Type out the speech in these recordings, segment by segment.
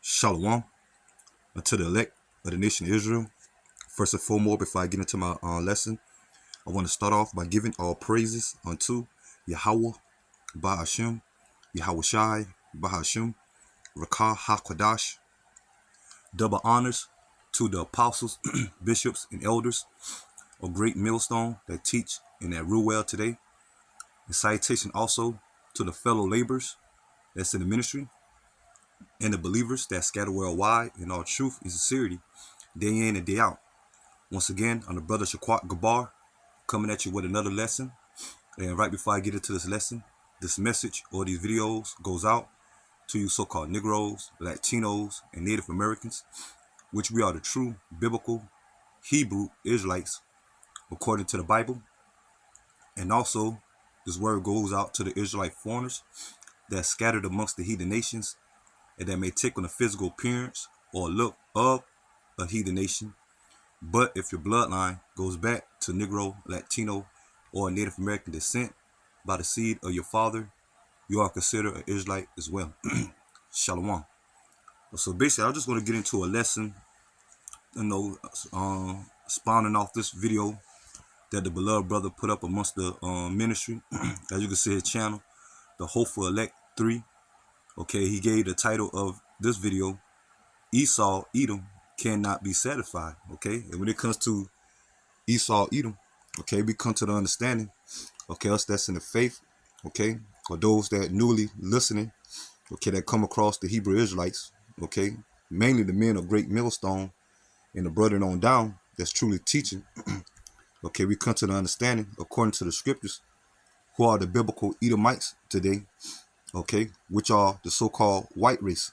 Shalom unto the elect of the nation of Israel. First and foremost, before I get into my lesson, I want to start off by giving all praises unto Yahweh, Bahashem, Yahweh Shai, Bahashem, Rakah HaKodash. Double honors to the apostles, bishops, and elders of Great Millstone that teach and that rule well today. And citation also to the fellow laborers that's in the ministry and the believers that scatter worldwide in all truth and sincerity, day in and day out. Once again, I'm the brother Shaquat Gabar, coming at you with another lesson. And right before I get into this lesson, this message or these videos goes out to you so-called Negroes, Latinos, and Native Americans, which we are the true biblical Hebrew Israelites according to the Bible. And also, this word goes out to the Israelite foreigners that are scattered amongst the heathen nations and that may take on the physical appearance or look of a heathen nation. But if your bloodline goes back to Negro, Latino, or Native American descent by the seed of your father, you are considered an Israelite as well. Shalom. So basically, I'm just going to get into a lesson, spawning off this video that the beloved brother put up amongst the ministry. As you can see his channel, the Hopeful Elect 3. Okay, he gave the title of this video, Esau, Edom cannot be satisfied. Okay, and when it comes to Esau, Edom, okay, we come to the understanding, okay, us that's in the faith, okay, or those that newly listening, okay, that come across the Hebrew Israelites, okay, mainly the men of Great Millstone and the brethren on down that's truly teaching, okay, we come to the understanding, according to the scriptures, who are the biblical Edomites today, okay, which are the so-called white race,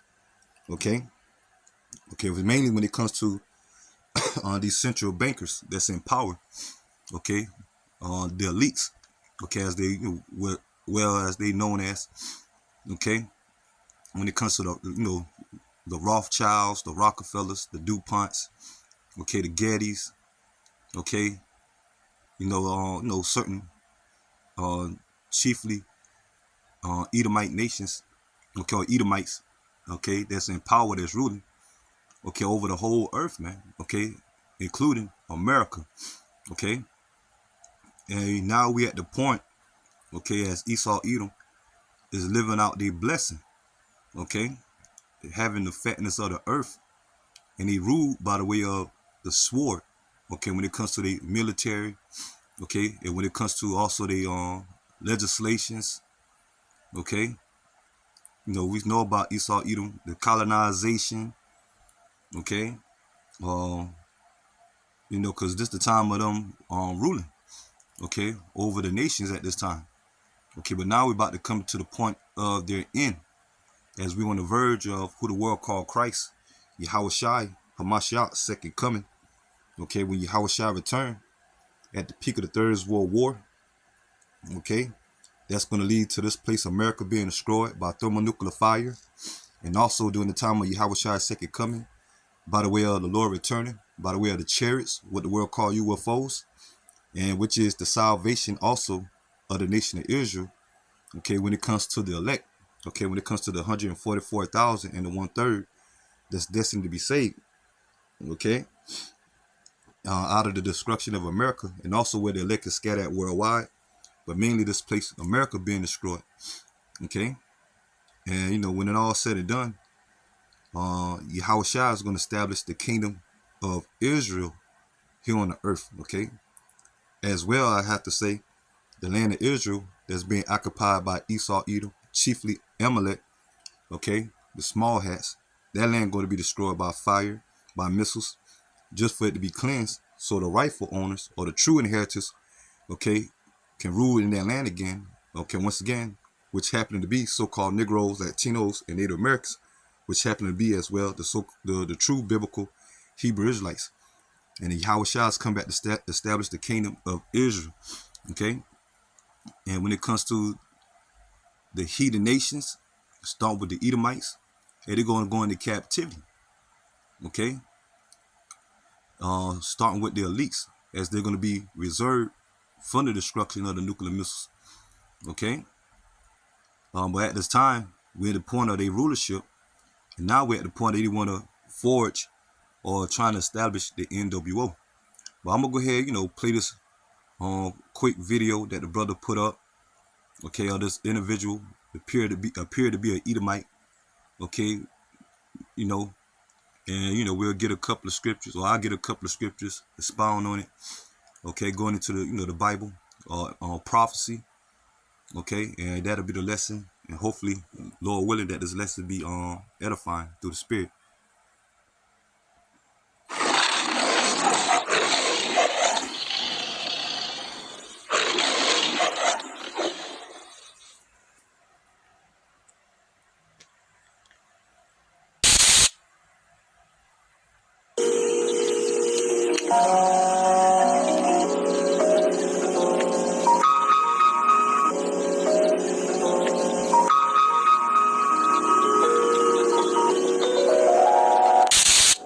okay, mainly when it comes to these central bankers that's in power, okay, the elites, okay, as they well as they known as, okay, when it comes to the Rothschilds, the Rockefellers, the DuPonts, okay, the Gettys, okay, certain chiefly Edomite nations, okay, or Edomites, okay, that's in power, that's ruling, okay, over the whole earth, man, okay, including America, okay. And now we at the point, okay, as Esau Edom is living out their blessing, okay, having the fatness of the earth, and they rule by the way of the sword, okay, when it comes to the military, okay, and when it comes to also the legislations, okay, we know about Esau Edom, the colonization, okay, because this the time of them ruling, okay, over the nations at this time, okay, but now we're about to come to the point of their end, as we on the verge of who the world called Christ, Yahweh Shai, Hamashiach, second coming, okay, when Yahweh Shai return at the peak of the Third World War, okay, that's going to lead to this place, America, being destroyed by thermonuclear fire, and also during the time of Yahweh Shai's second coming, by the way of the Lord returning, by the way of the chariots, what the world call UFOs, and which is the salvation also of the nation of Israel, okay, when it comes to the elect, okay, when it comes to the 144,000 and the 1/3 that's destined to be saved, okay, out of the destruction of America, and also where the elect is scattered worldwide, but mainly this place, America, being destroyed, okay, and when it all said and done, Yahweh Shai is going to establish the kingdom of Israel here on the earth, okay, as well, I have to say, the land of Israel that's being occupied by Esau, Edom, chiefly Amalek, okay, the small hats, that land going to be destroyed by fire, by missiles, just for it to be cleansed, so the rightful owners or the true inheritors, okay, can rule in their land again, okay, once again, which happen to be so-called Negroes, Latinos, and Native Americans, which happen to be as well the true biblical Hebrew Israelites. And the Yahweh Shai has come back to establish the kingdom of Israel, okay. And when it comes to the heathen nations, start with the Edomites, they're going to go into captivity, okay, starting with the elites, as they're going to be reserved for the destruction of the nuclear missiles, okay. But at this time, we're at the point of their rulership, And now we're at the point that they want to forge or trying to establish the NWO. But I'm gonna go ahead, play this quick video that the brother put up. Okay, of this individual appeared to be an Edomite. Okay, and we'll get a couple of scriptures, or I'll get a couple of scriptures, expound on it. Okay, going into the the Bible or prophecy. Okay, and that'll be the lesson, and hopefully, Lord willing, that this lesson be edifying through the Spirit.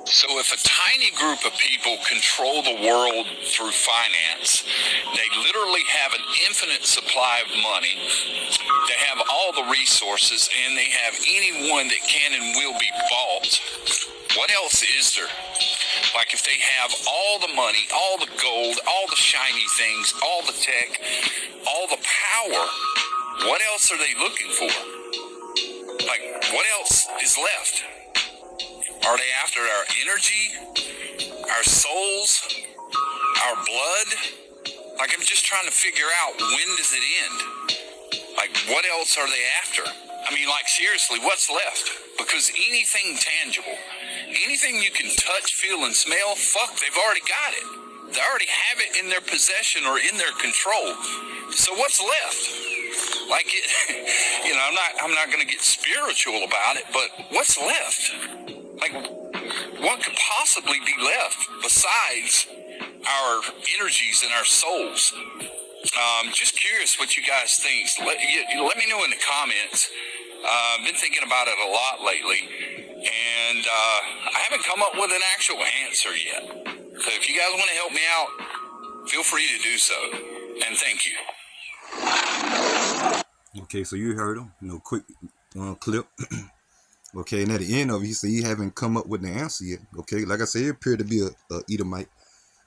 So if a tiny group of people control the world through finance, they literally have an infinite supply of money, they have all the resources, and they have anyone that can and will be bought, what else is there? Like if they have all the money, all the gold, all the shiny things, all the tech, all the power, what else are they looking for? Like, what else is left? Are they after our energy, our souls, our blood? Like, I'm just trying to figure out, when does it end? Like, what else are they after? I mean, like, seriously, what's left? Because anything tangible, anything you can touch, feel, and smell, fuck, they've already got it. They already have it in their possession or in their control. So what's left? Like, I'm not going to get spiritual about it, but what's left? Like, what could possibly be left besides our energies and our souls? Just curious what you guys think. Let me know in the comments. I've been thinking about it a lot lately, and I haven't come up with an actual answer yet. So if you guys want to help me out, feel free to do so, and thank you. Okay, so you heard him, quick clip. Okay, and at the end of it, he said he haven't come up with an answer yet. Okay, like I said, he appeared to be a Edomite.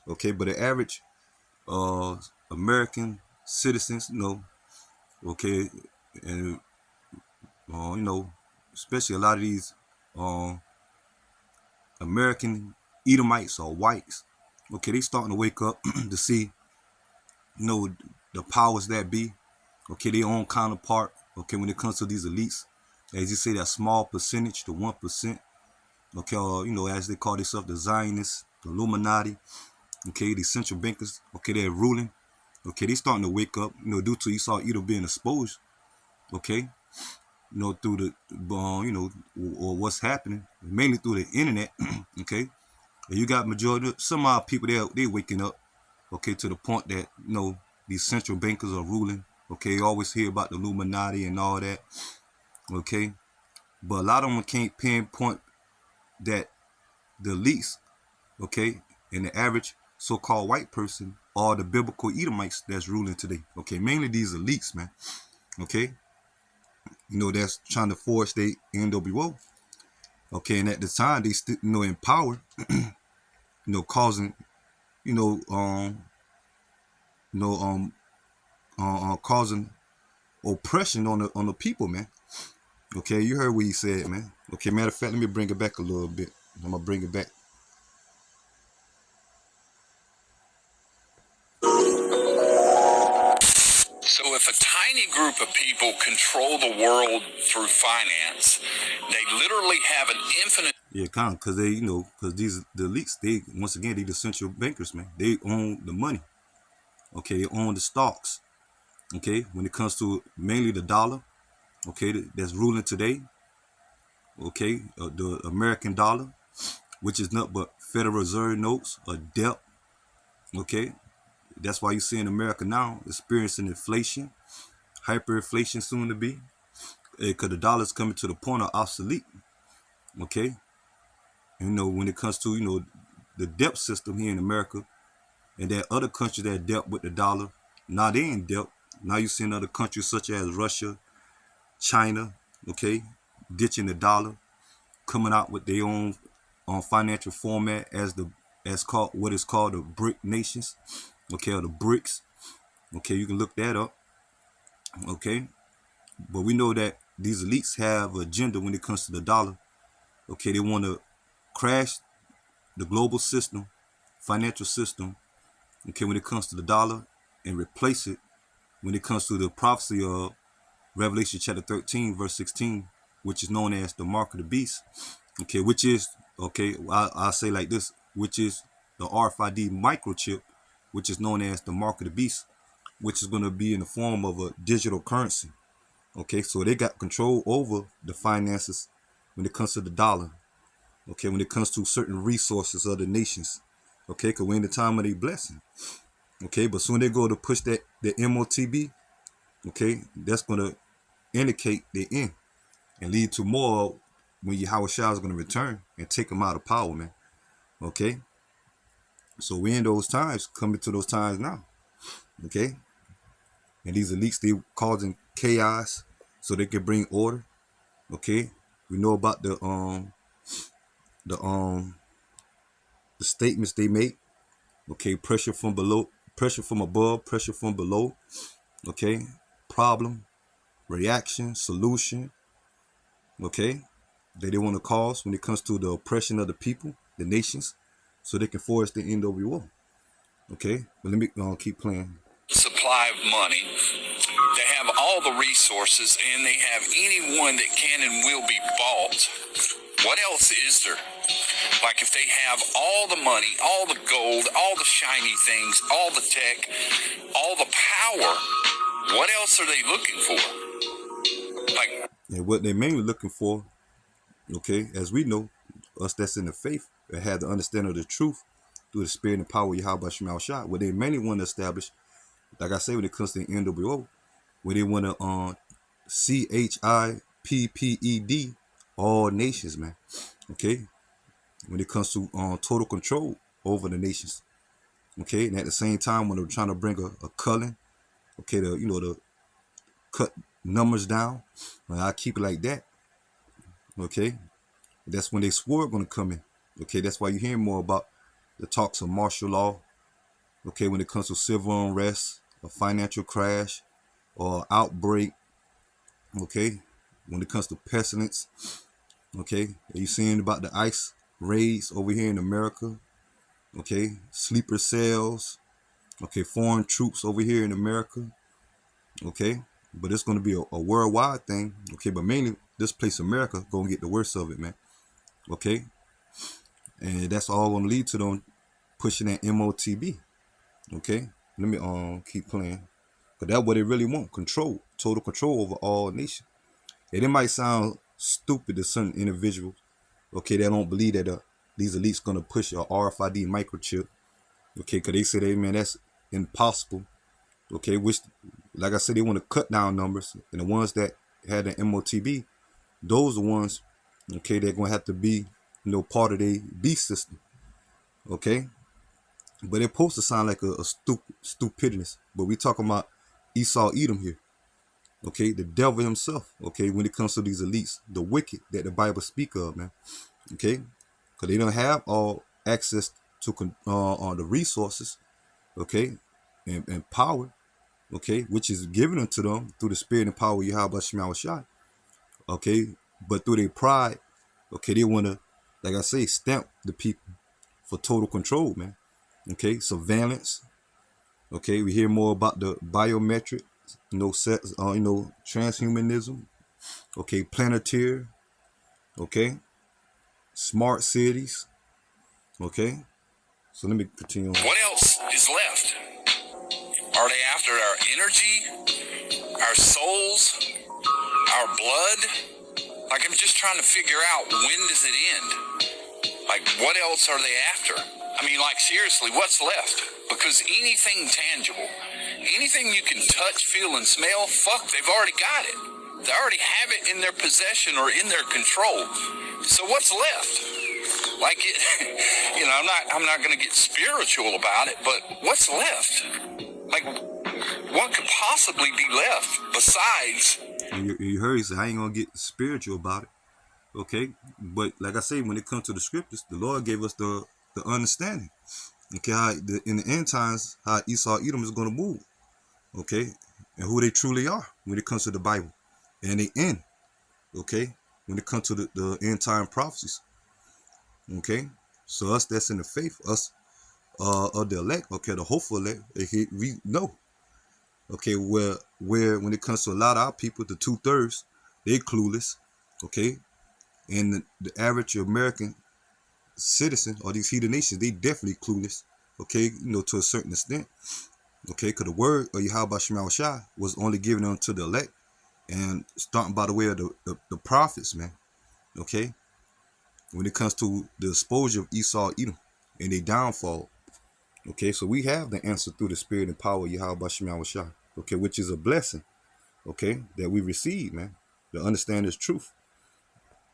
Okay, but the average American citizens, okay, and especially a lot of these American Edomites or whites, okay, they starting to wake up to see, the powers that be, okay, their own counterpart, okay, when it comes to these elites, as you say, that small percentage, the 1%, okay, or, as they call themselves, the Zionists, the Illuminati, okay, the central bankers, okay, they're ruling, okay, they starting to wake up, due to you saw Edom being exposed, okay, through the, or what's happening, mainly through the internet, okay, and you got majority, some of our people, they're waking up, okay, to the point that, these central bankers are ruling, okay, you always hear about the Illuminati and all that, okay, but a lot of them can't pinpoint that the elites, okay, and the average so-called white person are the biblical Edomites that's ruling today, okay, mainly these elites, man, okay, that's trying to force the NWO, okay, and at the time they still, in power, causing, causing oppression on the people, man. Okay, you heard what he said, man. Okay, matter of fact, let me bring it back a little bit. I'm gonna bring it back. So if a tiny group of people control the world through finance, they literally have an infinite... Yeah, kind of, because they, because the elites, they, once again, they the central bankers, man. They own the money. Okay, they own the stocks. Okay, when it comes to mainly the dollar, okay, that's ruling today. Okay, the American dollar, which is nothing but Federal Reserve notes, a debt. Okay, that's why you see in America now experiencing inflation, hyperinflation soon to be, because the dollar's coming to the point of obsolete. Okay, when it comes to the debt system here in America, and that other countries that dealt with the dollar, now they in debt. Now you see in other countries such as Russia, China, okay, ditching the dollar, coming out with their own financial format as called what is called the BRIC nations, okay, or the BRICS. Okay, you can look that up. Okay, but we know that these elites have an agenda when it comes to the dollar. Okay, they want to crash the global system, financial system, okay, when it comes to the dollar, and replace it when it comes to the prophecy of Revelation chapter 13, verse 16, which is known as the mark of the beast, okay, which is, okay, I'll say like this, which is the RFID microchip, which is known as the mark of the beast, which is going to be in the form of a digital currency. Okay, so they got control over the finances when it comes to the dollar. Okay, when it comes to certain resources of the nations. Okay, because we're in the time of their blessing. Okay, but soon they go to push the MOTB. Okay, that's going to indicate the end and lead to more when Yahweh Shah is going to return and take them out of power, man. Okay, so we're in those times, coming to those times now. Okay, and these elites, they causing chaos so they can bring order. Okay, we know about the statements they make. Okay, pressure from below, pressure from above, pressure from below. Okay, problem, reaction, solution. Okay, that they want to cause when it comes to the oppression of the people, the nations, so they can force the end of the war. Okay, but let me keep playing. Supply of money. They have all the resources, and they have anyone that can and will be bought. What else is there? Like if they have all the money, all the gold, all the shiny things, all the tech, all the power, what else are they looking for? Like, and what they're mainly looking for, okay, as we know, us that's in the faith, that have the understanding of the truth through the spirit and power of Yahweh Shema Shah, what they mainly want to establish, like I say, when it comes to the NWO, where they want to CHIPPED all nations, man. Okay, when it comes to total control over the nations. Okay, and at the same time, when they're trying to bring a culling, okay, to cut numbers down, I keep it like that. Okay, that's when they swore going to come in. Okay, that's why you hear more about the talks of martial law. Okay, when it comes to civil unrest, a financial crash, or outbreak. Okay, when it comes to pestilence. Okay, are you seeing about the ICE raids over here in America? Okay, sleeper cells. Okay, foreign troops over here in America. Okay, but it's going to be a worldwide thing. Okay, but mainly this place America gonna get the worst of it, man. Okay, and that's all gonna lead to them pushing that MOTB. Okay, let me keep playing, but that's what they really want: control, total control over all nations. And it might sound stupid to some individuals, okay, that don't believe that these elites gonna push a RFID microchip, okay, because they say, hey, man, that's impossible, okay, which, like I said, they want to cut down numbers, and the ones that had an MOTB, those are the ones, okay, they're gonna have to be, part of their beast system, okay, but it's supposed to sound like a stupidness, but we talking about Esau Edom here. Okay, the devil himself, okay, when it comes to these elites, the wicked that the Bible speak of, man, okay, because they don't have all access to the resources, okay, and power, okay, which is given unto them through the spirit and power of Yahweh Shema Shai, okay, but through their pride, okay, they want to, like I say, stamp the people for total control, man, okay, surveillance, okay, we hear more about the biometric, transhumanism, okay, planetary, okay, smart cities, okay. So let me continue on. what else is left? Are they after our energy, our souls, our blood? Like, I'm just trying to figure out, when does it end? Like, what else are they after? I mean, like, seriously, what's left? Because anything tangible, anything you can touch, feel, and smell, fuck, they've already got it. They already have it in their possession or in their control. So what's left? Like, it, I'm not going to get spiritual about it, but what's left? Like, what could possibly be left besides? You heard he said, I ain't going to get spiritual about it. Okay, but like I say, when it comes to the scriptures, the Lord gave us the understanding. Okay, how in the end times, how Esau Edom is going to move. Okay, and who they truly are when it comes to the Bible, and the end. Okay, when it comes to the end time prophecies. Okay, so us that's in the faith, us of the elect, okay, the hopeful elect, we know. Okay, where when it comes to a lot of our people, the 2/3, they clueless. Okay, and the average American citizen or these heathen nations, they definitely clueless. Okay, to a certain extent. Okay, because the word of Yahweh Shema Shai was only given unto the elect, and starting by the way of the prophets, man. Okay, when it comes to the exposure of Esau Edom and their downfall. Okay, so we have the answer through the spirit and power of Yahweh Shema Shai. Okay, which is a blessing. Okay, that we receive, man. To understand this truth.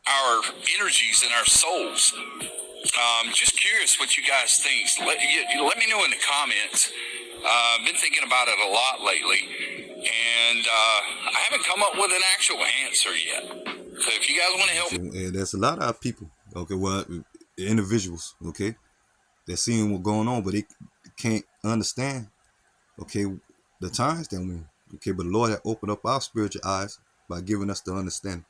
Our energies and our souls. Just curious what you guys think. Let me know in the comments. I've been thinking about it a lot lately, and I haven't come up with an actual answer yet. So if you guys want to help me. And there's a lot of people, okay, well, individuals, okay, they're seeing what's going on, but they can't understand, okay, the times that we're in. Okay, but the Lord had opened up our spiritual eyes by giving us the understanding.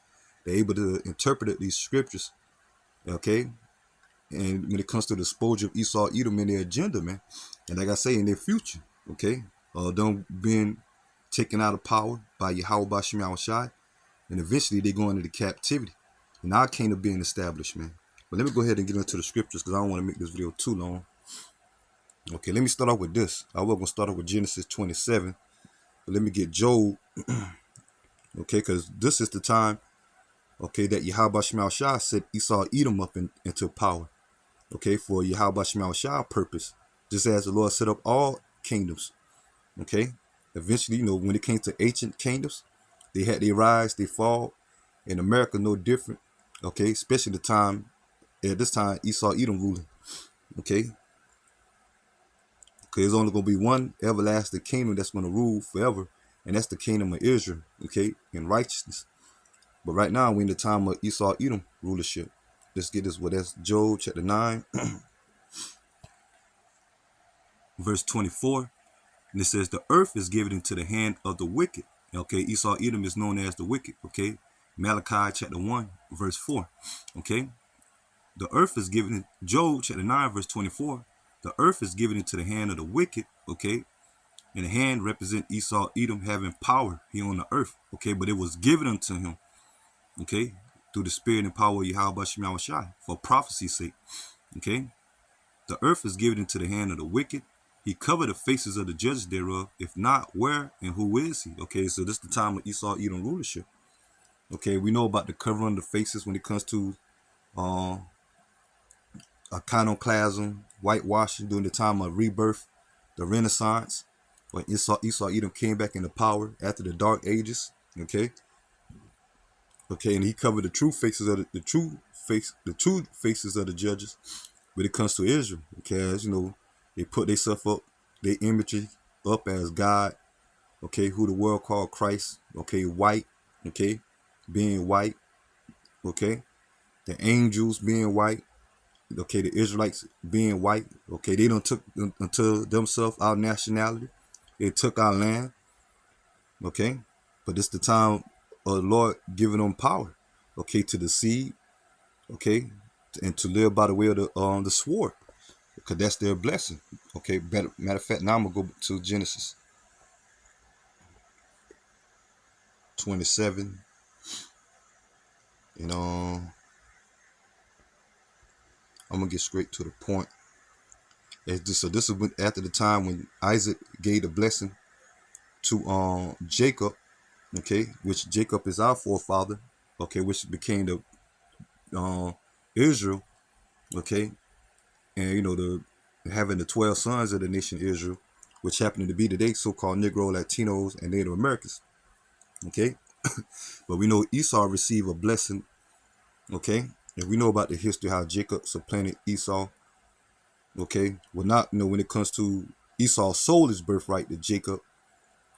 They're able to interpret these scriptures, okay, and when it comes to the exposure of Esau Edom in their agenda, man, and like I say, in their future, okay, them being taken out of power by Yahweh Shema Shai, and eventually they go into the captivity, and our kingdom being established, man. But let me go ahead and get into the scriptures because I don't want to make this video too long. Okay, let me start off with this. I was going to start off with Genesis 27, but let me get Job, okay, because this is the time, okay, that Yahweh Shema Shai set Esau Edom up into power. Okay, for Yahweh Shema Shai purpose, just as the Lord set up all kingdoms. Okay, eventually, when it came to ancient kingdoms, they had their rise, they fall. In America, no different. Okay, especially at this time, Esau Edom ruling. Okay, because there's only going to be one everlasting kingdom that's going to rule forever, and that's the kingdom of Israel. Okay, in righteousness. But right now, we're in the time of Esau Edom rulership. Let's get this. Well, that's Job chapter 9. Verse 24, and it says, the earth is given into the hand of the wicked. Okay, Esau Edom is known as the wicked. Okay, Malachi chapter 1, verse 4. Okay, the earth is given, Job chapter 9, verse 24, the earth is given into the hand of the wicked. Okay, and the hand represent Esau Edom having power here on the earth. Okay, but it was given unto him. Okay, through the spirit and power of Yahweh Shema Shai for prophecy's sake. Okay, the earth is given into the hand of the wicked. He covered the faces of the judges thereof. If not, where and who is he? Okay, so this is the time of Esau Edom rulership. Okay, we know about the covering of the faces when it comes to iconoclasm, whitewashing during the time of rebirth, the Renaissance, when Esau Edom came back into power after the Dark Ages. Okay, and he covered the true faces of the true faces of the judges when it comes to Israel. Because they put themselves up, their imagery up as God, okay, who the world called Christ, okay, white, okay, being white, okay, the angels being white, okay, the Israelites being white, okay, they don't took unto themselves our nationality, they took our land, okay, but it's the time of the Lord giving them power, okay, to deceive, okay, and to live by the way of the sword. Because that's their blessing. Okay, matter of fact, now I'm going to go to Genesis 27. And I'm going to get straight to the point. So this is after the time when Isaac gave the blessing to Jacob, okay, which Jacob is our forefather, okay, which became the Israel, okay, and the having the 12 sons of the nation Israel, which happen to be today so-called Negro, Latinos, and Native Americans. Okay, but we know Esau received a blessing. Okay, and we know about the history how Jacob supplanted Esau. Okay, well, not when it comes to Esau sold his birthright to Jacob.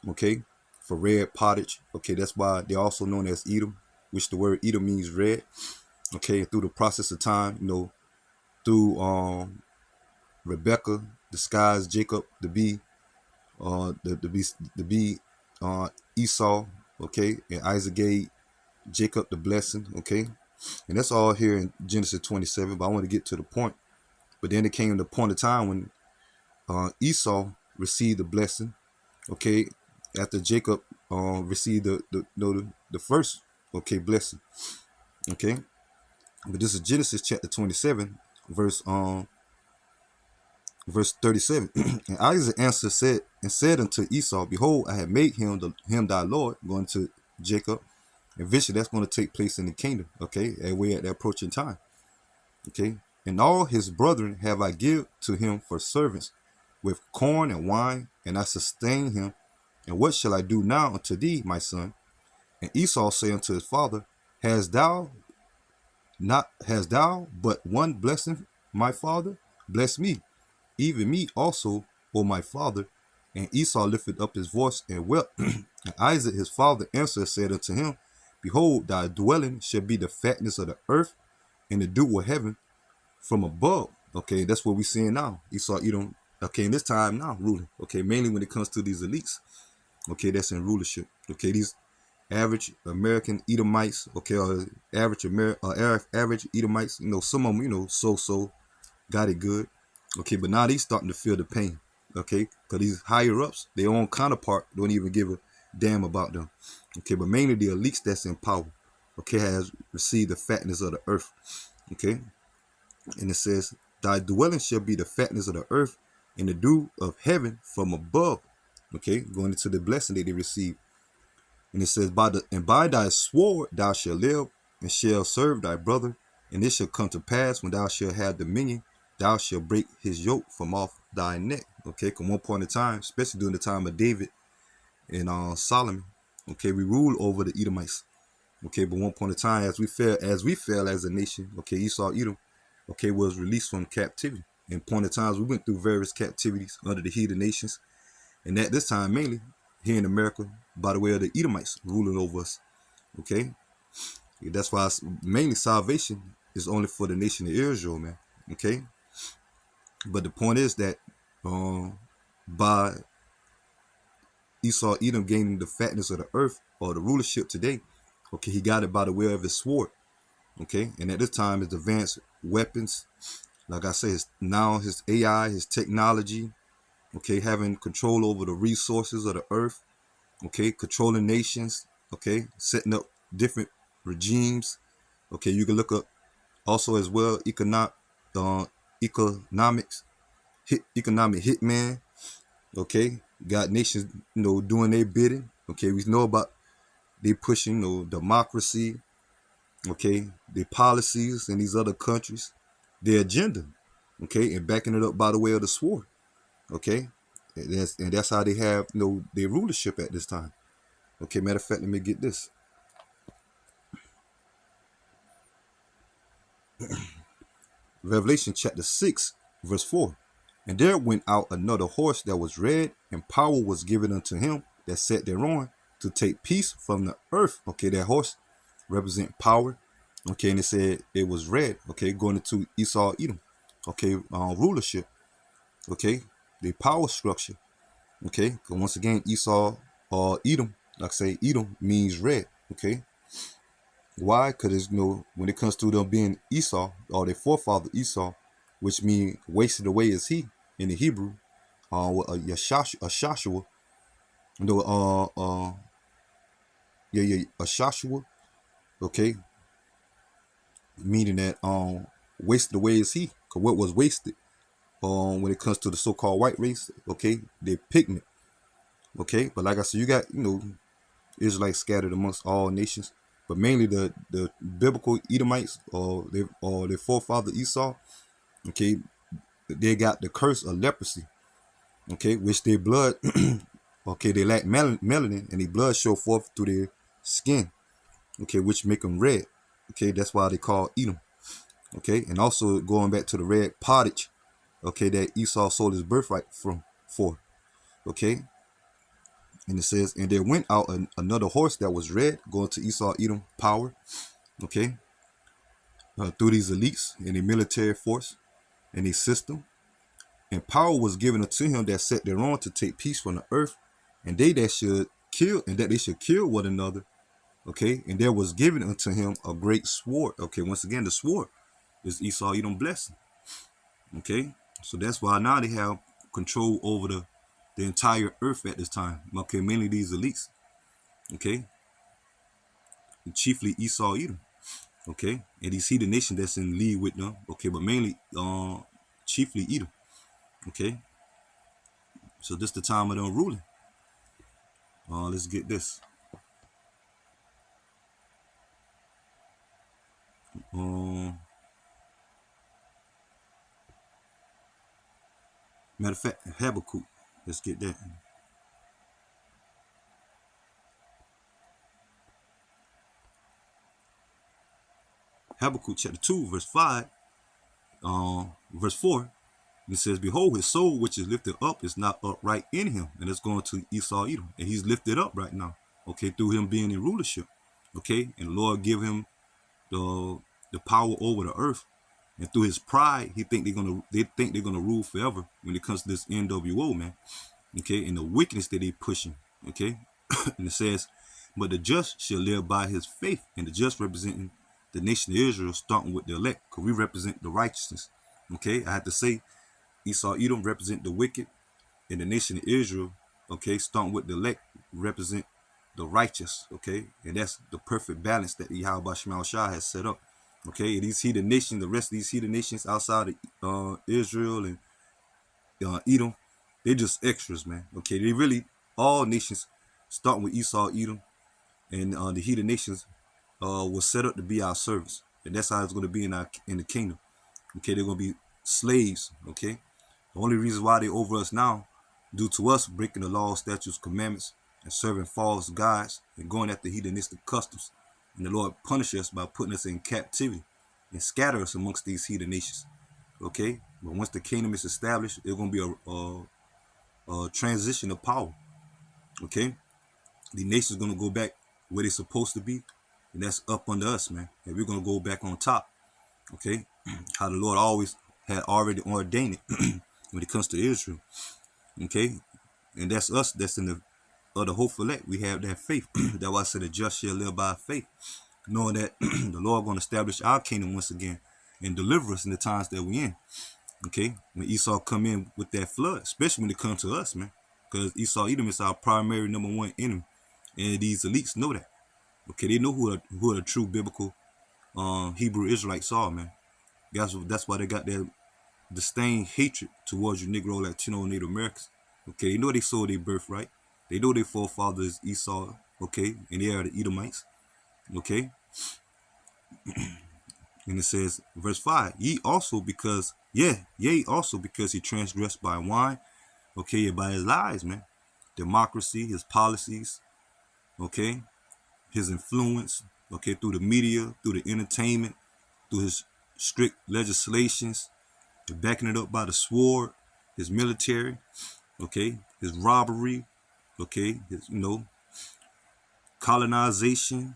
Okay, for red pottage. Okay, that's why they're also known as Edom, which the word Edom means red. Okay, through the process of time, through Rebecca disguised Jacob to be Esau, okay, and Isaac gave Jacob the blessing, okay, and that's all here in Genesis 27. But I want to get to the point. But then it came the point of time when Esau received the blessing, okay, after Jacob received the first, okay, blessing, okay. But this is Genesis chapter 27, verse 37. And Isaac answered said unto Esau, behold, I have made him thy Lord, going to Jacob. And eventually that's going to take place in the kingdom, okay, and we're at the approaching time, okay. And all his brethren have I give to him for servants with corn and wine, and I sustain him. And what shall I do now unto thee, my son? And Esau said unto his father, Hast thou but one blessing, my father? Bless me, even me also, O my father. And Esau lifted up his voice and wept. And Isaac his father answered, said unto him, behold, thy dwelling shall be the fatness of the earth, and the dew of heaven from above. Okay, that's what we're seeing now. Esau Edom, okay, in this time now, ruling. Okay, mainly when it comes to these elites. Okay, that's in rulership. Okay, these average American Edomites, okay, or average Edomites, some of them, so got it good. Okay, but now they starting to feel the pain. Okay, because these higher ups, their own counterpart don't even give a damn about them. Okay, but mainly the elites that's in power, okay, has received the fatness of the earth. Okay, and it says, thy dwelling shall be the fatness of the earth, and the dew of heaven from above. Okay, going into the blessing that they receive. And it says, by thy sword thou shalt live, and shalt serve thy brother. And it shall come to pass, when thou shalt have dominion, thou shalt break his yoke from off thy neck. Okay, from one point in time, especially during the time of David and Solomon, okay, we ruled over the Edomites. Okay, but one point in time, as we fell as a nation, okay, Esau Edom, okay, was released from captivity. And point in times, we went through various captivities under the heathen nations, and at this time, mainly here in America, by the way of the Edomites ruling over us. Okay, that's why mainly salvation is only for the nation of Israel, man. Okay, but the point is that by Esau Edom gaining the fatness of the earth, or the rulership today, okay, he got it by the way of his sword. Okay, and at this time, his advanced weapons, like I said, now his AI, his technology, okay, having control over the resources of the earth, okay, controlling nations, okay, setting up different regimes. Okay, you can look up also as well economic hitman. Okay, got nations, doing their bidding. Okay, we know about they pushing, democracy. Okay, their policies in these other countries, their agenda. Okay, and backing it up by the way of the sword. Okay, and that's how they have their rulership at this time. Okay, matter of fact, let me get this. Revelation chapter 6, verse 4. And there went out another horse that was red, and power was given unto him that sat thereon to take peace from the earth. Okay, that horse represent power. Okay, and it said it was red. Okay, going into Esau Edom. Okay, rulership. Okay, the power structure. Okay, because once again, Esau or Edom, like I say, Edom means red. Okay, why? Because when it comes to them being Esau, or their forefather Esau, which means wasted away is he in the Hebrew, with a Shashua, a Shashua, okay, meaning that wasted away is he. Cause what was wasted, when it comes to the so-called white race, okay, they're pigment, okay. But like I said, you got Israelites scattered amongst all nations, but mainly the biblical Edomites, or their forefather Esau, okay, they got the curse of leprosy, okay, which their blood, okay, they lack melanin, and their blood show forth through their skin, okay, which make them red, okay, that's why they call Edom, okay, and also going back to the red pottage, okay, that Esau sold his birthright for, okay. And it says, and there went out another horse that was red, going to Esau Edom power. Okay. through these elites and a military force and a system. And power was given unto him that sat thereon to take peace from the earth, and they that should kill, and that they should kill one another. Okay, and there was given unto him a great sword. Okay, once again, the sword is Esau Edom blessing. Okay, so that's why now they have control over the entire earth at this time. Okay, mainly these elites. Okay, and chiefly Esau Edom. Okay, and these heathen nation that's in league with them. Okay, but mainly chiefly Edom. Okay, so this the time of them ruling. Let's get this. Matter of fact, Habakkuk. Let's get that. Habakkuk chapter 2, verse 5, verse 4. It says, behold, his soul which is lifted up is not upright in him. And it's going to Esau Edom. And he's lifted up right now. Okay, through him being in rulership. Okay, and the Lord give him the power over the earth. And through his pride, they think they're gonna rule forever when it comes to this NWO, man. Okay, and the wickedness that they pushing. Okay, and it says, but the just shall live by his faith, and the just representing the nation of Israel, starting with the elect, because we represent the righteousness. Okay, I have to say, Esau Edom represent the wicked, and the nation of Israel, okay, starting with the elect, represent the righteous. Okay, and that's the perfect balance that Yahweh Shema Shah has set up. Okay, these heathen nations, the rest of these heathen nations outside of Israel and Edom, they're just extras, man. Okay, they really, all nations, starting with Esau, Edom, and the heathen nations was set up to be our servants. And that's how it's going to be in the kingdom. Okay, they're going to be slaves. Okay, the only reason why they're over us now, due to us breaking the law, statutes, commandments, and serving false gods, and going after heathenistic customs. And the Lord punishes us by putting us in captivity and scatter us amongst these heathen nations. Okay, but once the kingdom is established, it's going to be a transition of power. Okay, the nation's going to go back where they're supposed to be, and that's up under us, man. And we're going to go back on top. Okay, how the Lord always had already ordained it when it comes to Israel. Okay, and that's us. That's in the hopeful elect. We have that faith. That's why I said the just shall live by faith, knowing that the Lord going to establish our kingdom once again and deliver us in the times that we're in. Okay, when Esau come in with that flood, especially when it comes to us, man, because Esau Edom is our primary number one enemy, and these elites know that. Okay, they know who are the true biblical Hebrew Israelites are, man. That's why they got that disdain, hatred towards you Negro, Latino, and Native Americans. Okay, they know they sold their birthright. They know their forefathers Esau. Okay, and they are the Edomites. Okay, and it says, verse 5, yea, also because he transgressed by wine, okay, by his lies, man. Democracy, his policies, okay, his influence, okay, through the media, through the entertainment, through his strict legislations, backing it up by the sword, his military, okay, his robbery, okay, his, colonization.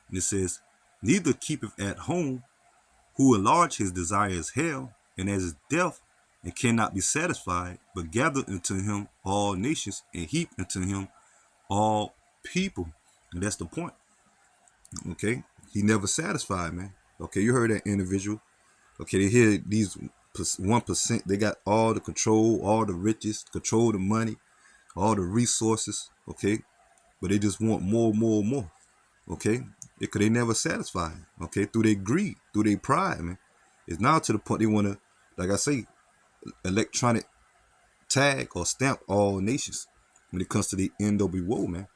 And it says, neither keepeth at home, who enlarge his desire as hell, and as his death, and cannot be satisfied, but gather unto him all nations, and heap unto him all people. And that's the point. Okay, he never satisfied, man. Okay, you heard that individual. Okay, they hear these 1%. They got all the control, all the riches, control the money, all the resources. Okay, but they just want more, more, more. Okay, because they never satisfied. Okay, through their greed, through their pride, man. It's now to the point they want to, like I say, electronic tag or stamp all nations when it comes to the NWO, man.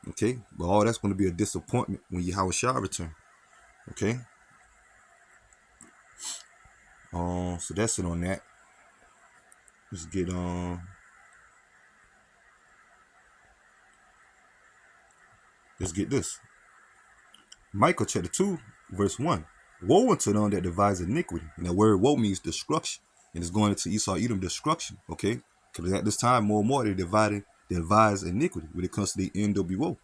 Okay, but all that's going to be a disappointment when Yahweh Shah return. Okay, so that's it on that. Let's get let's get this. Micah chapter 2, verse 1. Woe unto them that devise iniquity. And that word woe means destruction. And it's going into Esau Edom, destruction. Okay, because at this time more and more they devise iniquity when it comes to the NWO.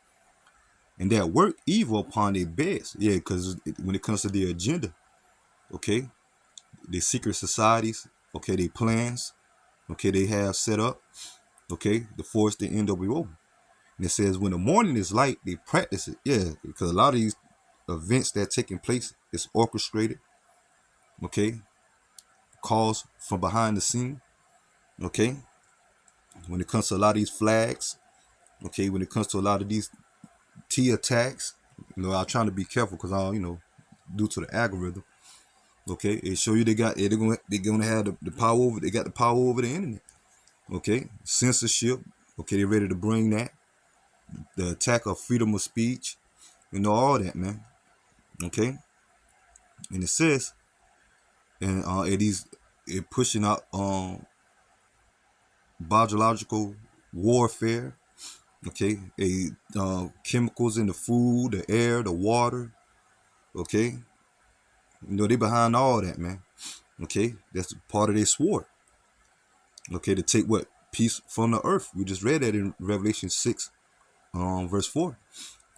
And that work evil upon their beds. Yeah, because when it comes to the agenda, okay, their secret societies, okay, their plans, okay, they have set up, okay, to force the NWO. And it says when the morning is light, they practice it. Yeah, because a lot of these events that are taking place is orchestrated, okay, caused from behind the scene, okay. When it comes to a lot of these flags, okay, when it comes to a lot of these T attacks, I'm trying to be careful because due to the algorithm, okay, it show you they're gonna have the power over. They got the power over the internet, okay. Censorship, okay, they're ready to bring that. The attack of freedom of speech, all that, man, okay. And it says, and it pushing out biological warfare, okay, chemicals in the food, the air, the water, okay. They behind all that, man. Okay, that's part of their sword. Okay, to take what? Peace from the earth. We just read that in Revelation 6, verse 4.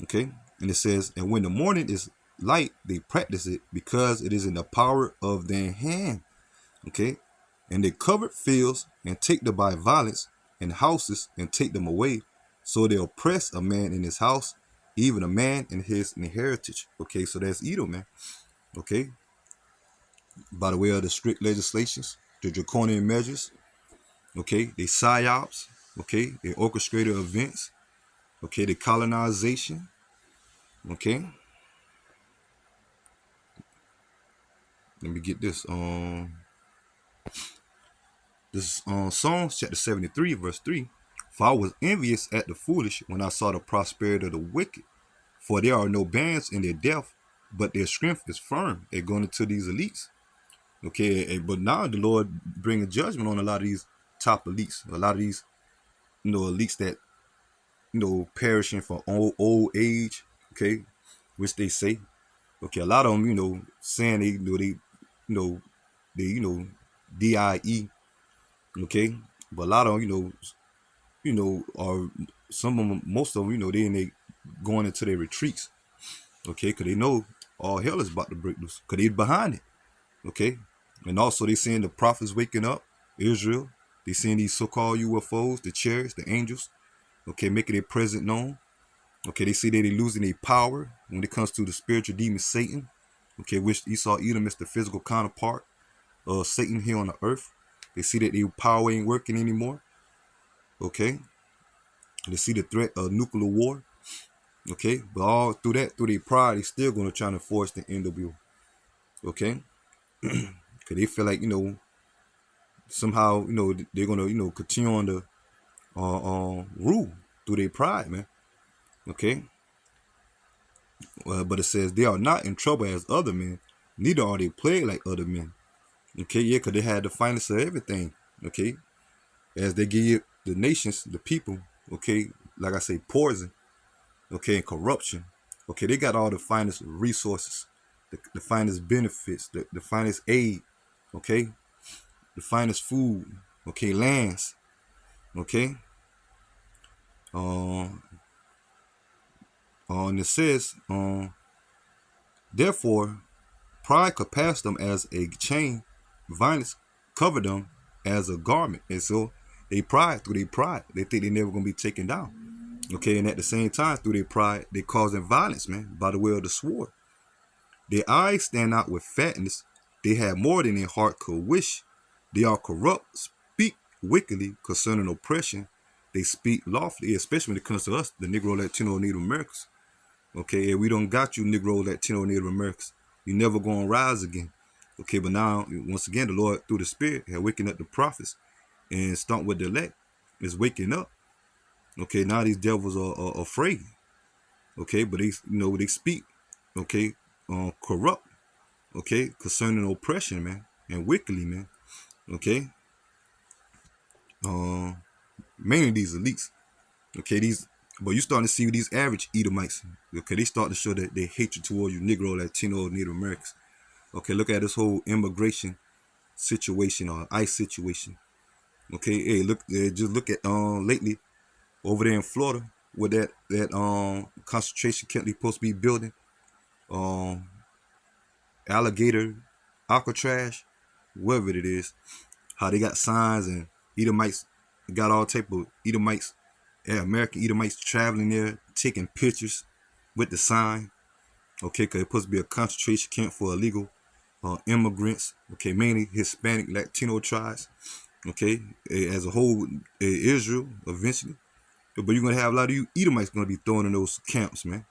Okay, and it says, and when the morning is light, they practice it because it is in the power of their hand. Okay, and they covered fields and take them by violence, and houses and take them away. So they oppress a man in his house, even a man in his inheritance. Okay, so that's Edom, man. Okay, by the way of the strict legislations, the draconian measures, okay, they psyops, okay, they orchestrated events, okay, the colonization, okay. Let me get this. Psalms chapter 73, verse 3. For I was envious at the foolish when I saw the prosperity of the wicked. For there are no bands in their death, but their strength is firm. They're going into these elites. Okay, but now the Lord bringing judgment on a lot of these top elites, a lot of these, elites that, perishing from old age, okay, which they say, okay, a lot of them, saying they DIE, okay, but a lot of them, are some of them, most of them, they going into their retreats, okay, because they know all hell is about to break loose, because they behind it, okay, and also they seeing the prophets waking up, Israel, they seeing these so-called UFOs, the chariots, the angels, okay, making their presence known. Okay, they see that they're losing their power when it comes to the spiritual demon Satan. Okay, which Esau Edom is the physical counterpart of Satan here on the earth. They see that their power ain't working anymore. Okay, they see the threat of nuclear war. Okay, but all through their pride, they still gonna try to enforce the NWO. Okay, because they feel like somehow they're gonna continue on the rule through their pride, man. Okay. But it says they are not in trouble as other men, neither are they plagued like other men. Okay, yeah, because they had the finest of everything. Okay, as they give the nations, the people, okay, like I say, poison, okay, and corruption. Okay, they got all the finest resources, the finest benefits, the finest aid, okay, the finest food, okay, lands, okay. And it says, therefore, pride could pass them as a chain, violence cover them as a garment. And so they through their pride, they think they're never gonna be taken down. Okay, and at the same time, through their pride, they causing violence, man, by the way of the sword. Their eyes stand out with fatness. They have more than their heart could wish. They are corrupt, speak wickedly concerning oppression. They speak lawfully, especially when it comes to us, the Negro, Latino, Native Americans. Okay, and we don't got you Negro, Latino, Native Americans. You never gonna rise again. Okay, but now, once again, the Lord, through the Spirit, had waking up the prophets and start with the elect, is waking up. Okay, now these devils are afraid. Okay, but they speak, okay, corrupt, okay, concerning oppression, man, and wickedly, man. Okay, mainly these elites. Okay, but you starting to see these average Edomites. Okay, they start to show that they hatred towards you, Negro, Latino, Native Americans. Okay, look at this whole immigration situation or ICE situation. Okay, hey, just look at lately over there in Florida where that concentration camp they supposed to be building. Alligator Alcatraz, whatever it is, how they got signs and Edomites got all type of Edomites, American Edomites traveling there, taking pictures with the sign. Okay, because it's supposed to be a concentration camp for illegal immigrants. Okay, mainly Hispanic, Latino tribes. Okay, as a whole, Israel eventually. But you're gonna have a lot of you Edomites gonna be thrown in those camps, man.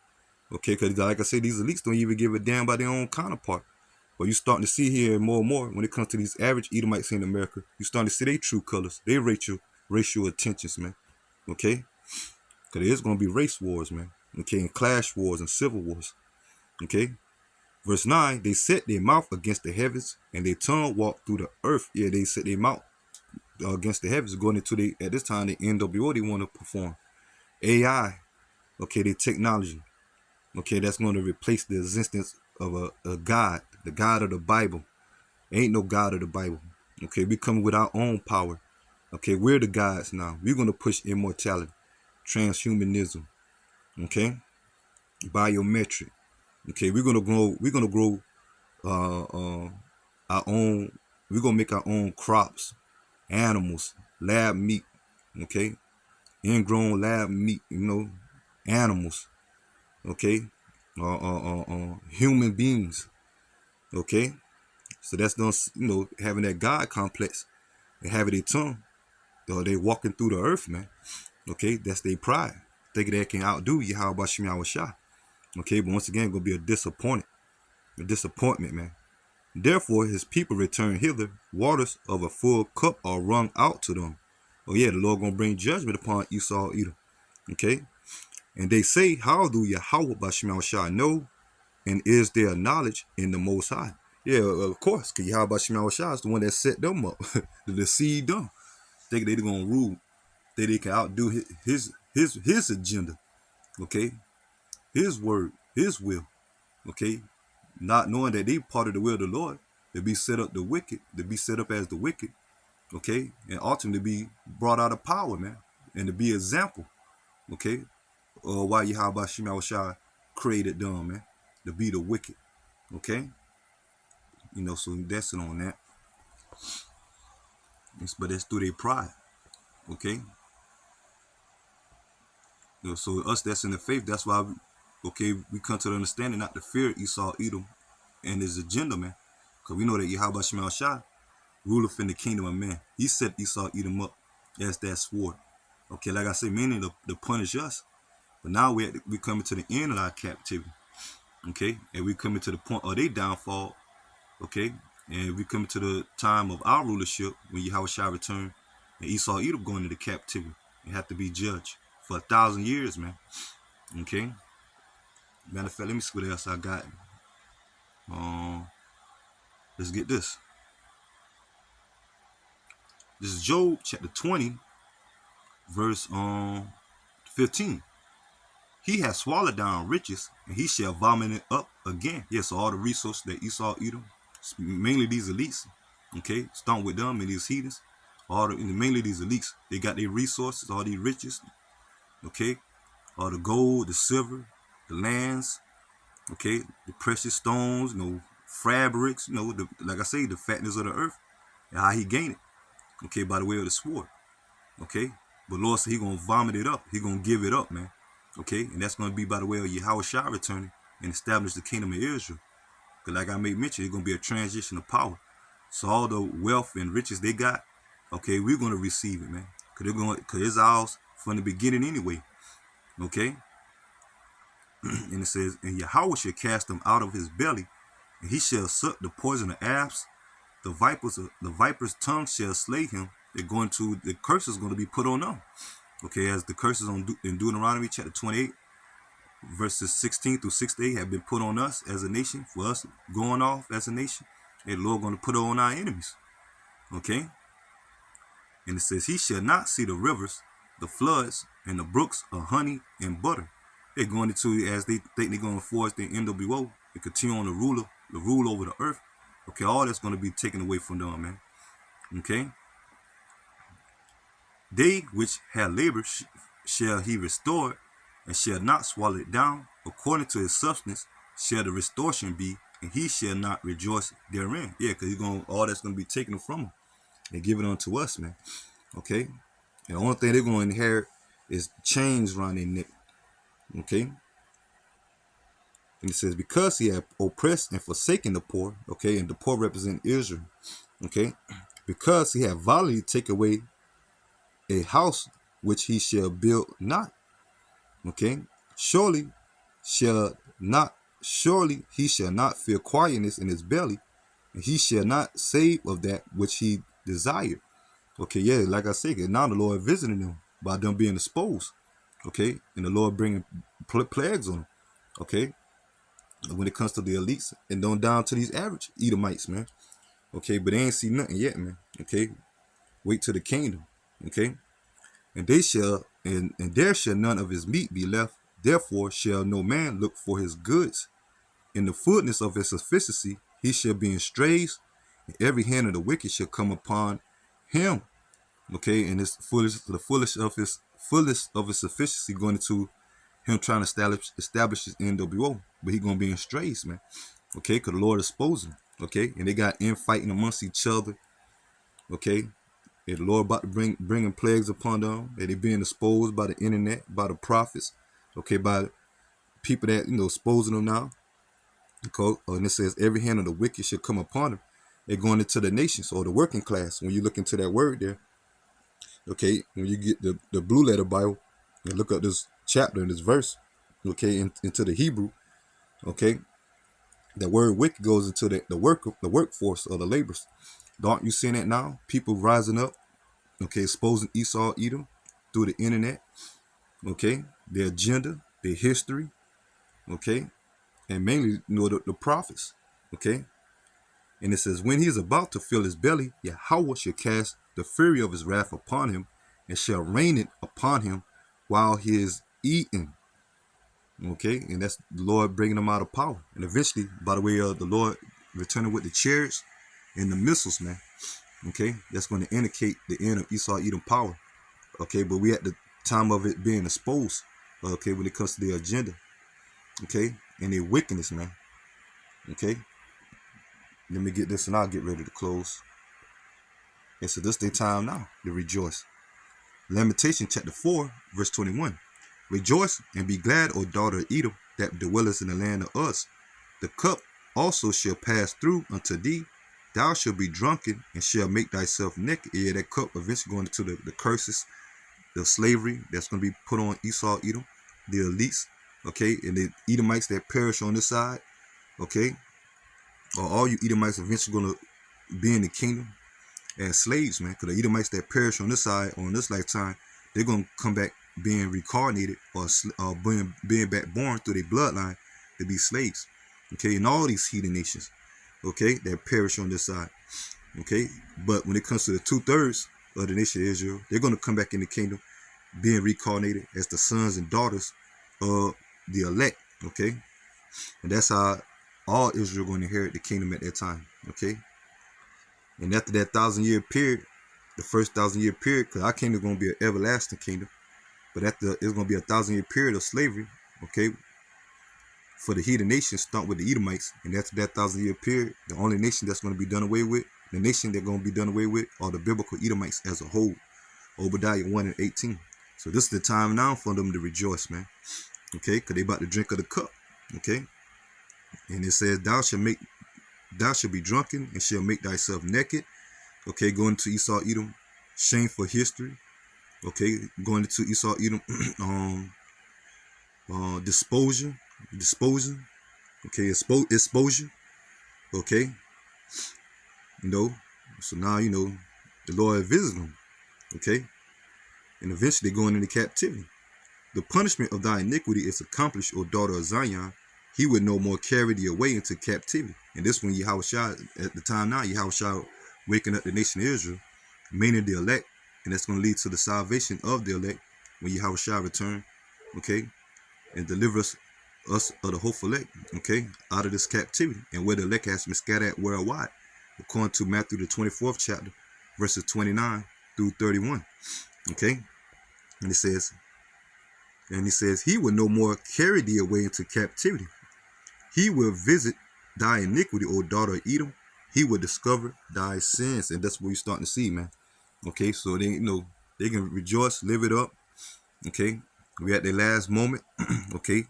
Okay, because like I say, these elites don't even give a damn about their own counterpart. But you're starting to see here more and more when it comes to these average Edomites in America, you're starting to see their true colors, their racial intentions, man. Okay, because there's gonna be race wars, man. Okay, and clash wars and civil wars. Okay. Verse 9, they set their mouth against the heavens, and their tongue walked through the earth. Yeah, they set their mouth against the heavens, going into at this time, the NWO they want to perform. AI, okay, the technology, okay, that's going to replace the existence of a God, the God of the Bible. Ain't no God of the Bible. Okay, we come with our own power. Okay, we're the gods now. We're going to push immortality, transhumanism, okay, biometric. Okay, we're gonna grow our own. We're gonna make our own crops, animals, lab meat. Okay, ingrown lab meat. Animals. Okay, human beings. Okay, so that's done. Having that God complex and having their tongue. They walking through the earth, man. Okay, that's their pride. Thinking they can outdo Yahweh Shem Yahweh Shah. Okay, but once again, gonna be a disappointment, man. Therefore, his people return hither. Waters of a full cup are wrung out to them. Oh yeah, the Lord gonna bring judgment upon Esau, Edom. Okay, and they say, how do Yahweh Bashim Shah know? And is there knowledge in the Most High? Yeah, of course, because Yahweh Bashim Shah is the one that set them up, to deceive them. Think they're gonna rule, that they can outdo his agenda. Okay, his word, his will. Okay, not knowing that they part of the will of the Lord, to be set up as the wicked, okay, and ultimately be brought out of power, man, and to be example, okay, why Yahweh Shem Shah created them, man, to be the wicked, okay, so that's it on that. But that's through their pride, okay. So us that's in the faith, that's why we come to the understanding not to fear Esau, Edom, and his agenda, man. Because we know that Yahweh Shem Shah ruleth in the kingdom of man. He set Esau, Edom up as that sword. Okay, like I say, meaning to punish us. But now we coming to the end of our captivity. Okay, and we coming to the point of their downfall. Okay, and we coming to the time of our rulership when Yahweh Shah return and Esau, Edom going into captivity and have to be judged for 1,000 years, man. Okay. Matter of fact, let me see what else I got. Let's get this. This is Job chapter 20, verse 15. He has swallowed down riches, and he shall vomit it up again. Yes, so all the resources that Esau, Edom, mainly these elites, okay, start with them and these heathens, mainly these elites, they got their resources, all these riches, okay, all the gold, the silver, the lands, okay, the precious stones, fabrics, like I say, the fatness of the earth, and how he gained it, okay, by the way of the sword, okay. But Lord said he gonna vomit it up, he gonna give it up, man, okay, and that's gonna be by the way of Yahweh Shah returning and establish the kingdom of Israel. Because like I made mention, it's gonna be a transition of power. So all the wealth and riches they got, okay, we're gonna receive it, man, because it's ours from the beginning anyway, okay. And it says, and Yahweh shall cast them out of his belly, and he shall suck the poison of asps. The viper's tongue shall slay him. The curse is going to be put on them. Okay, as the curses in Deuteronomy chapter 28, verses 16 through 68 have been put on us as a nation, for us going off as a nation. And the Lord going to put it on our enemies. Okay. And it says, he shall not see the rivers, the floods, and the brooks of honey and butter. They're going into, as they think they're going to force the NWO and continue on the rule over the earth. Okay, all that's going to be taken away from them, man. Okay. They which have labored shall he restore, and shall not swallow it down. According to his substance shall the restoration be, and he shall not rejoice therein. Yeah, because he's going all that's gonna be taken from him and given unto us, man. Okay, and the only thing they're gonna inherit is chains around their neck. Okay, and it says because he had oppressed and forsaken the poor. Okay, and the poor represent Israel. Okay, because he had violently taken away a house which he shall build not. Okay, surely shall not surely he shall not feel quietness in his belly, and he shall not save of that which he desired. Okay, yeah, like I said, now the Lord visiting them by them being exposed. Okay, and the Lord bringing plagues on them. Okay, when it comes to the elites and on down to these average Edomites, man. Okay, but they ain't see nothing yet, man. Okay, wait till the kingdom. Okay, and they shall and there shall none of his meat be left. Therefore shall no man look for his goods. In the fullness of his sufficiency he shall be in strays, and every hand of the wicked shall come upon him. Okay, and it's the fullest of his sufficiency going into him trying to establish his NWO, but he gonna be in strays, man. Okay, because the Lord exposed him. Okay, and they got infighting amongst each other. Okay, and the Lord about to bringing plagues upon them, and they being exposed by the internet, by the prophets. Okay, by people that exposing them now. Okay, and it says every hand of the wicked shall come upon them. They're going into the nations or the working class. When you look into that word there, okay, when you get the blue letter Bible and look up this chapter and this verse, okay, into the Hebrew, okay, that word wicked goes into the workforce of the laborers. Aren't you seeing that now? People rising up, okay, exposing Esau, Edom through the internet, okay, their agenda, their history, okay, and mainly the prophets, okay. And it says, when he is about to fill his belly, Yahweh shall cast the fury of his wrath upon him, and shall rain it upon him while he is eating. Okay, and that's the Lord bringing them out of power. And eventually, by the way of the Lord returning with the chariots and the missiles, man. Okay, that's going to indicate the end of Esau Edom power. Okay, but we at the time of it being exposed. Okay, when it comes to their agenda. Okay, and their wickedness, man. Okay. Let me get this and I'll get ready to close. And so this their time now to rejoice. Lamentation chapter 4, verse 21. Rejoice and be glad, O daughter of Edom, that dwellest in the land of Uz. The cup also shall pass through unto thee. Thou shalt be drunken and shall make thyself naked. Yeah, that cup eventually going into the curses, the slavery that's going to be put on Esau, Edom, the elites, okay, and the Edomites that perish on this side, okay. Or all you Edomites eventually going to be in the kingdom as slaves, man. Because the Edomites that perish on this side, on this lifetime, they're going to come back being reincarnated or being back born through their bloodline to be slaves. Okay, in all these heathen nations, okay, that perish on this side. Okay, but when it comes to the 2/3 of the nation of Israel, they're going to come back in the kingdom being reincarnated as the sons and daughters of the elect. Okay, and that's how all Israel going to inherit the kingdom at that time. Okay, and after that 1,000-year period, the first 1,000-year period, because our kingdom is going to be an everlasting kingdom, but after it's going to be a 1,000-year period of slavery. Okay, for the heathen nations, start with the Edomites, and after that 1,000-year period, the only nation that's going to be done away with, the nation that's going to be done away with, are the biblical Edomites as a whole. Obadiah 1:18. So this is the time now for them to rejoice, man. Okay, because they about to drink of the cup. Okay. And it says, thou shalt be drunken and shall make thyself naked. Okay, going to Esau Edom, shameful history. Okay, going into Esau Edom, disposing. Okay, exposure. Okay, so now the Lord visits them. Okay, and eventually going into captivity. The punishment of thy iniquity is accomplished, O daughter of Zion. He would no more carry thee away into captivity. And this when Yahushua, at the time now, Yahushua waking up the nation of Israel, meaning the elect, and that's going to lead to the salvation of the elect when Yahushua return, okay, and deliver us of the hopeful elect, okay, out of this captivity, and where the elect has been scattered worldwide, according to Matthew the 24th chapter, verses 29 through 31, okay, and he says, he will no more carry thee away into captivity. He will visit thy iniquity, O daughter of Edom. He will discover thy sins. And that's what you're starting to see, man. Okay, so they, you know, they can rejoice, live it up. Okay, we at their last moment. Okay,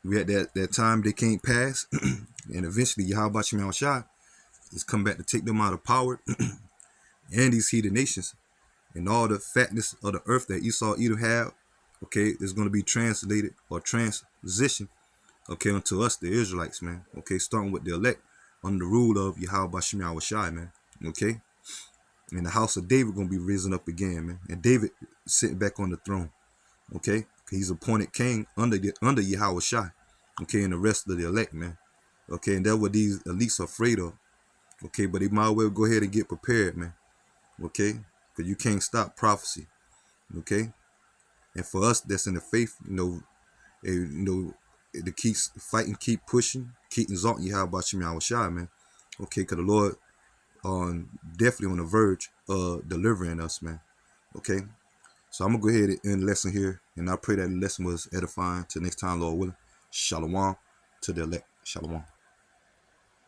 we at that time they can't pass. And eventually Yahweh Shem Shai is come back to take them out of power and these heathen nations. And all the fatness of the earth that Esau Edom have, okay, is going to be translated or transition, okay, unto us, the Israelites, man. Okay, starting with the elect under the rule of Yahweh Shem Shai, man. Okay, and the house of David going to be risen up again, man. And David sitting back on the throne, okay, he's appointed king under Yahweh Shai, okay, and the rest of the elect, man. Okay, and that's what these elites are afraid of. Okay, but they might well go ahead and get prepared, man. Okay, because you can't stop prophecy. Okay, and for us that's in the faith, to keep fighting, keep pushing, keep exalting Yahweh Shem Shai, man. Okay, because the Lord definitely on the verge of delivering us, man. Okay, so I'm gonna go ahead and end the lesson here, and I pray that the lesson was edifying. Till next time, Lord willing. Shalom to the elect. Shalom.